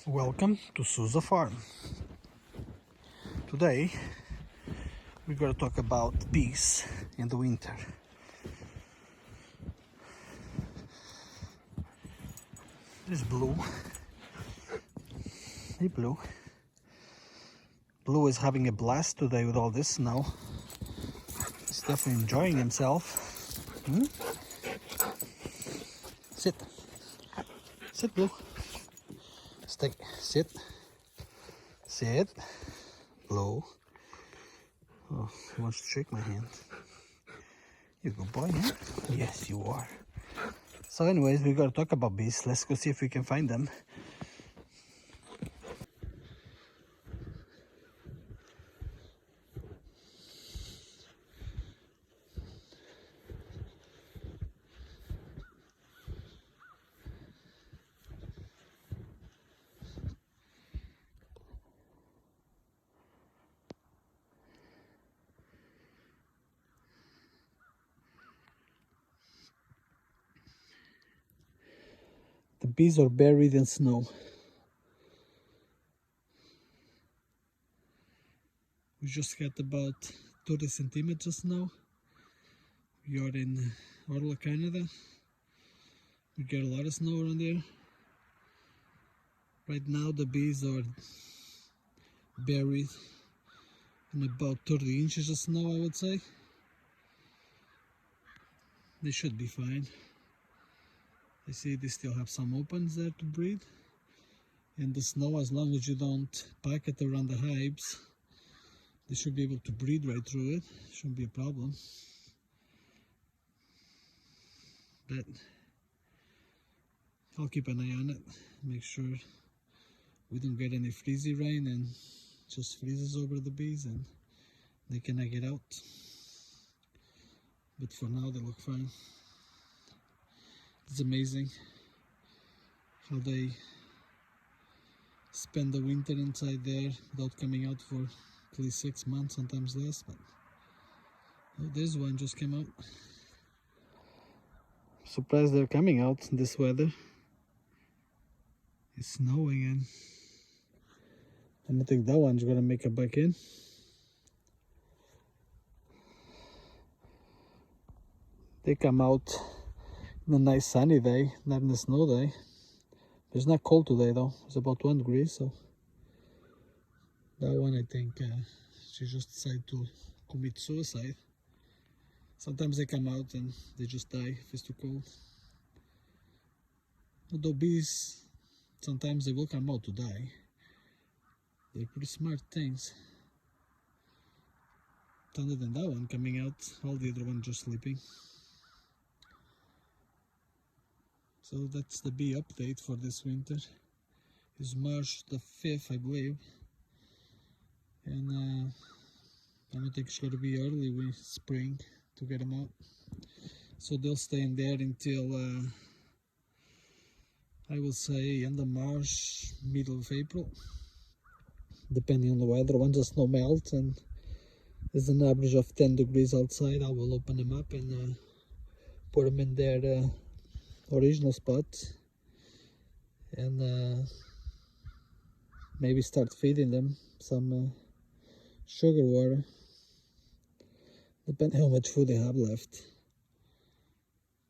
Welcome to Sousa Farm. Today we're going to talk about bees in the winter. There's Blue. Hey Blue. Blue is having a blast today with all this snow. He's definitely enjoying himself. Sit. Sit, Blue. Stay. Sit. Sit. Blue. Oh, he wants to shake my hand. You good boy, huh? Yes, you are. So anyways, we gotta talk about bees. Let's go see if we can find them. The bees are buried in snow. We just got about 30 centimeters of snow. We are in Ottawa, Canada. We get a lot of snow around here. Right now the bees are buried in about 30 inches of snow, I would say. They should be fine. I see they still have some opens there to breathe. And the snow, as long as you don't pack it around the hives, they should be able to breathe right through it. Shouldn't be a problem. But I'll keep an eye on it, make sure we don't get any freezy rain and just freezes over the bees and they cannot get out. But for now they look fine. It's amazing how they spend the winter inside there without coming out for at least 6 months, sometimes less. But oh, there's one just came out. Surprised they're coming out in this weather. It's snowing and I don't think that one's gonna make it back in. They come out on a nice sunny day, not in a snow day. It's not cold today though, it's about 1 degree, so that one I think she just decided to commit suicide. Sometimes they come out and they just die if it's too cold. Although bees, sometimes they will come out to die. They're pretty smart things. Other than that one coming out, all the other ones just sleeping. So that's the bee update for this winter. It's March the 5th, I believe. And I don't think it's going to be early with spring to get them out. So they'll stay in there until, I will say, end of March, middle of April. Depending on the weather. Once the snow melts and there's an average of 10 degrees outside, I will open them up and put them in their original spot. And maybe start feeding them some sugar water, depending how much food they have left.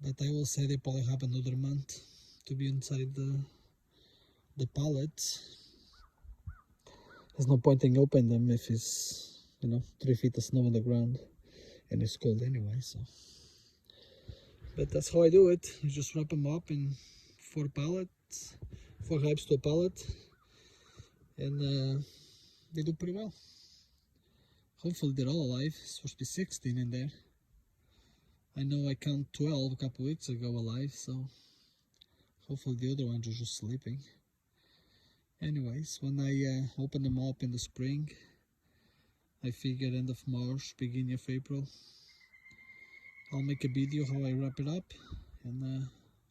But I will say they probably have another month to be inside the pallets. There's no point in opening them if it's 3 feet of snow on the ground and it's cold anyway. So, but that's how I do it. You just wrap them up in 4 pallets, 4 hives to a pallet, and they do pretty well. Hopefully they're all alive. It's supposed to be 16 in there. I know I count 12 a couple weeks ago alive, so hopefully the other ones are just sleeping. Anyways, when I open them up in the spring, I figure end of March, beginning of April, I'll make a video how I wrap it up and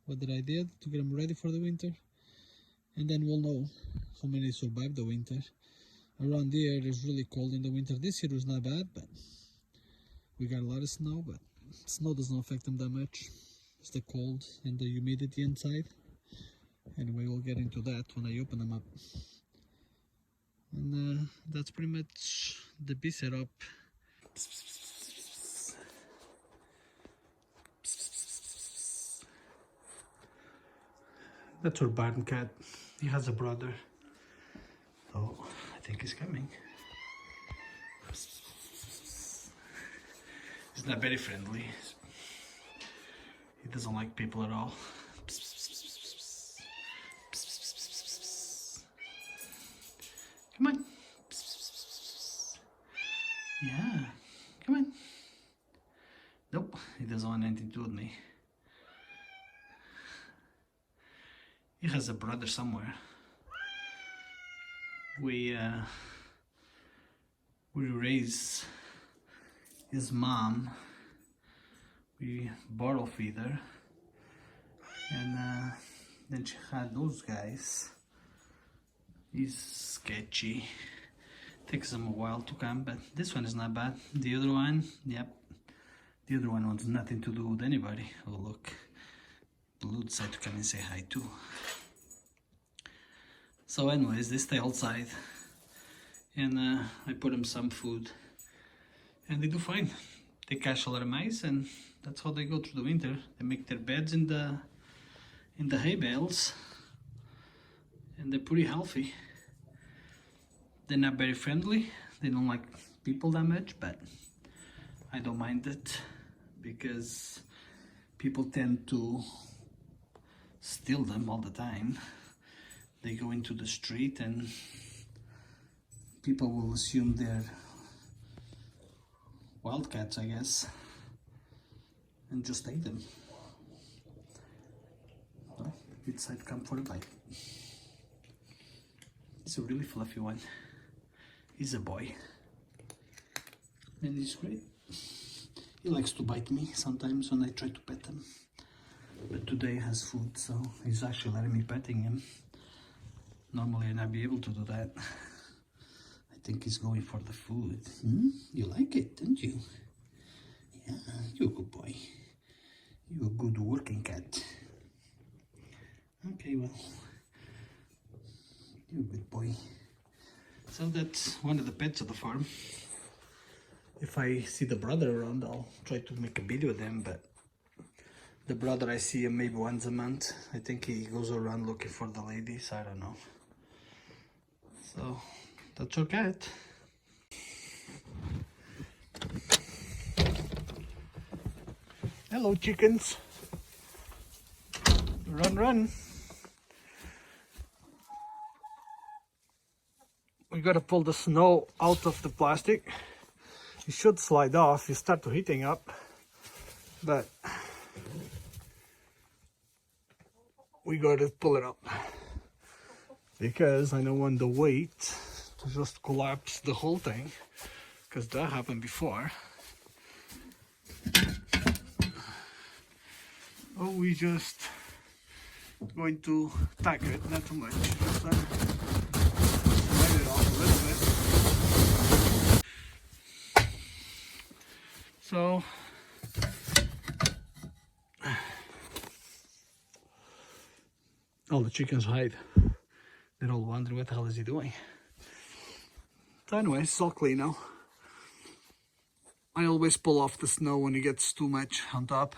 what did I did to get them ready for the winter. And then we'll know how many survived the winter. Around here it's really cold in the winter. This year was not bad, but we got a lot of snow, but snow doesn't affect them that much. It's the cold and the humidity inside. Anyway, we'll get into that when I open them up. And that's pretty much the bee setup. That's our barn cat. He has a brother. So I think he's coming. He's not very friendly. He doesn't like people at all. Come on. Yeah, come on. Nope, he doesn't want anything to do with me. He has a brother somewhere. We raise his mom. We bottle feed her, and then she had those guys. He's sketchy. Takes them a while to come, but this one is not bad. The other one, yep. The other one wants nothing to do with anybody. Oh look, Blue decided to come and say hi too. So anyways, they stay outside, and I put them some food, and they do fine. They catch a lot of mice, and that's how they go through the winter. They make their beds in the hay bales, and they're pretty healthy. They're not very friendly. They don't like people that much, but I don't mind it because people tend to steal them all the time. They go into the street and people will assume they're wildcats, I guess, and just take them. Well, he decided to come for a bite. He's a really fluffy one. He's a boy. And he's great. He likes to bite me sometimes when I try to pet him. But today he has food, so he's actually letting me petting him. Normally I'd not be able to do that. I think he's going for the food. You like it, don't you? Yeah, you're a good boy. You're a good working cat. Okay, well, you're a good boy. So that's one of the pets of the farm. If I see the brother around, I'll try to make a video with him, but the brother, I see him maybe once a month. I think he goes around looking for the ladies, I don't know. So that's our cat. Hello, chickens. Run, run. We gotta pull the snow out of the plastic. It should slide off. You start to heating up, but we gotta pull it up because I don't want the weight to just collapse the whole thing, because that happened before. Oh, we just going to tack it, not too much. Just slide it off a little bit. So all the chickens hide. They're all wondering what the hell is he doing. So anyway, it's all clean now. I always pull off the snow when it gets too much on top.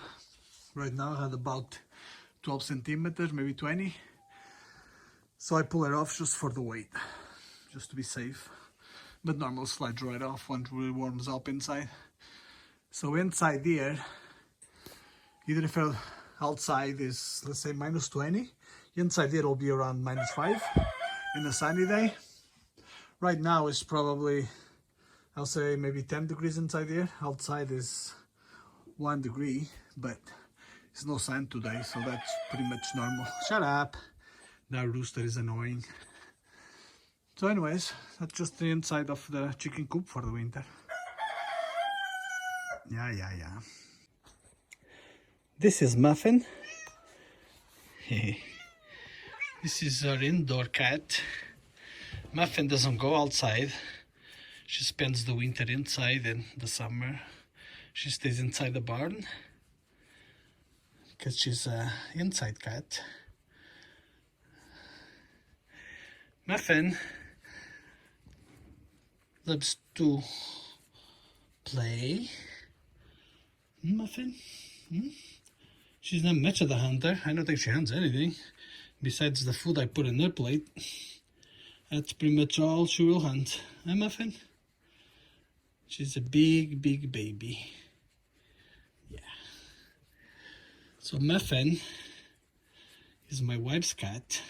Right now I had about 12 centimeters, maybe 20. So I pull it off just for the weight, just to be safe. But normal slides right off once it really warms up inside. So inside here, even if outside is, let's say, minus 20, inside here will be around minus 5 in a sunny day. Right now it's probably, I'll say maybe 10 degrees inside here. Outside is 1 degree, but it's no sun today, so that's pretty much normal. Shut up! That rooster is annoying. So anyways, that's just the inside of the chicken coop for the winter. Yeah. This is Muffin. This is our indoor cat. Muffin doesn't go outside. She spends the winter inside, and the summer she stays inside the barn because she's an inside cat. Muffin loves to play. Muffin? She's not much of the hunter. I don't think she hunts anything besides the food I put in her plate. That's pretty much all she will hunt. Huh, Muffin? She's a big, big baby. Yeah. So Muffin is my wife's cat.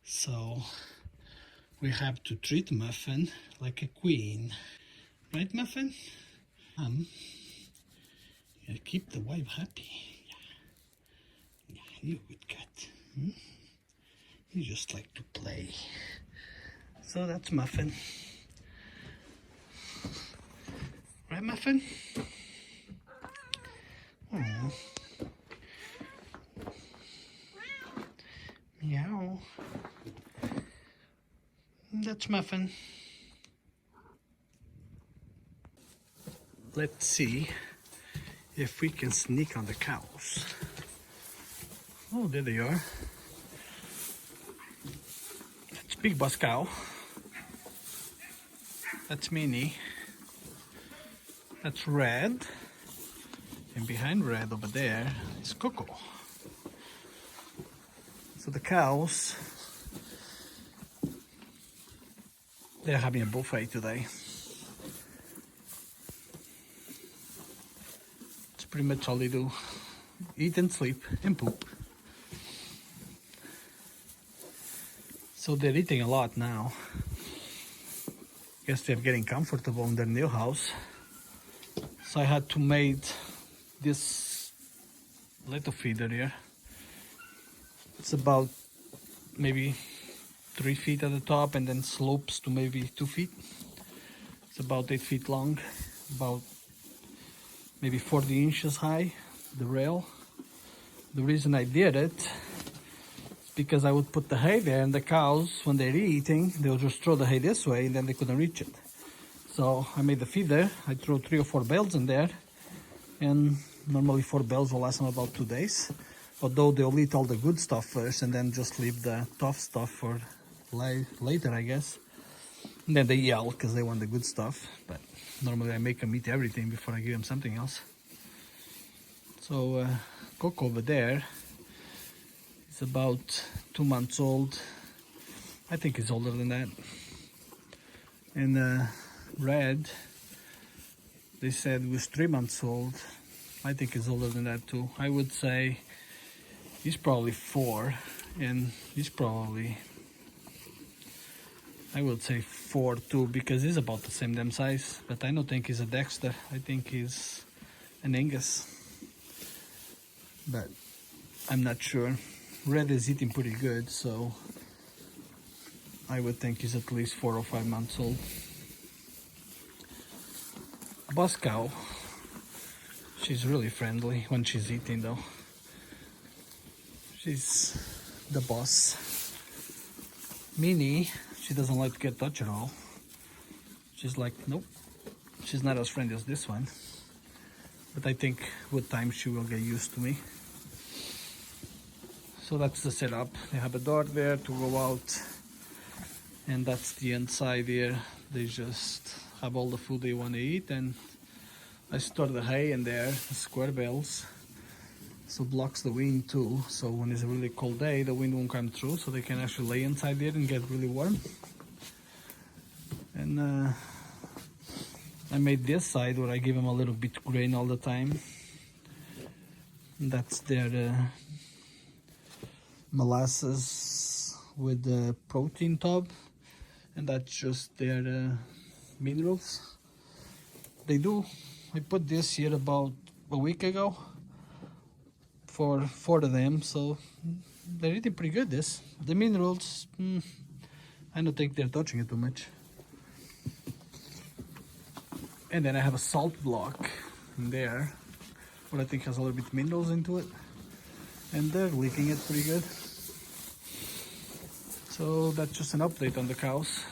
So we have to treat Muffin like a queen. Right, Muffin? Yeah, keep the wife happy. Yeah, you're a good cat. You just like to play. So that's Muffin. Right, Muffin? Oh. Meow. That's Muffin. Let's see if we can sneak on the cows. Oh, there they are. That's Big Boss Cow. That's Minnie. That's Red. And behind Red over there is Coco. So the cows, they're having a buffet today. It's pretty much all they do. Eat and sleep and poop. So they're eating a lot now. Guess they're getting comfortable in their new house. So I had to make this little feeder here. It's about maybe 3 feet at the top and then slopes to maybe 2 feet. It's about 8 feet long, about maybe 40 inches high, the rail. The reason I did it is because I would put the hay there, and the cows, when they're eating, they'll just throw the hay this way and then they couldn't reach it. So I made the feeder. I threw 3 or 4 bales in there, and normally 4 bales will last them about 2 days. Although they'll eat all the good stuff first and then just leave the tough stuff for later, I guess. And then they yell because they want the good stuff. But normally I make them eat everything before I give them something else. So Coco over there is about 2 months old. I think he's older than that. And Red, they said was 3 months old. I think he's older than that too. I would say he's probably 4, and he's probably, I would say 4 too, because he's about the same damn size. But I don't think he's a Dexter. I think he's an Angus. But I'm not sure. Red is eating pretty good, so I would think he's at least 4 or 5 months old. Boss Cow, she's really friendly when she's eating though. She's the boss. Minnie, she doesn't like to get touched at all. She's like, nope. She's not as friendly as this one. But I think with time she will get used to me. So that's the setup. They have a door there to go out. And that's the inside here. They just have all the food they want to eat. And I store the hay in there, the square bales. So blocks the wind too, so when it's a really cold day the wind won't come through, so they can actually lay inside there and get really warm. And I made this side where I give them a little bit grain all the time. And that's their molasses with the protein tub, and that's just their minerals. I put this here about a week ago for 4 of them, so they're eating pretty good. The minerals, I don't think they're touching it too much. And then I have a salt block in there, what I think has a little bit of minerals into it, and they're licking it pretty good. So that's just an update on the cows.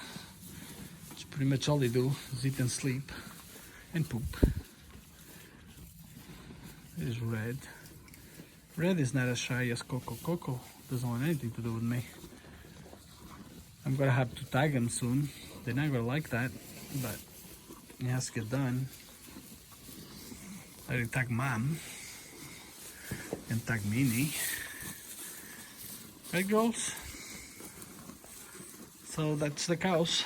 It's pretty much all they do is eat and sleep and poop. There's Red. Red is not as shy as Coco. Coco doesn't want anything to do with me. I'm gonna have to tag them soon. They're not gonna like that, but it has to get done. I didn't tag Mom and tag Minnie. Right, girls? So that's the cows.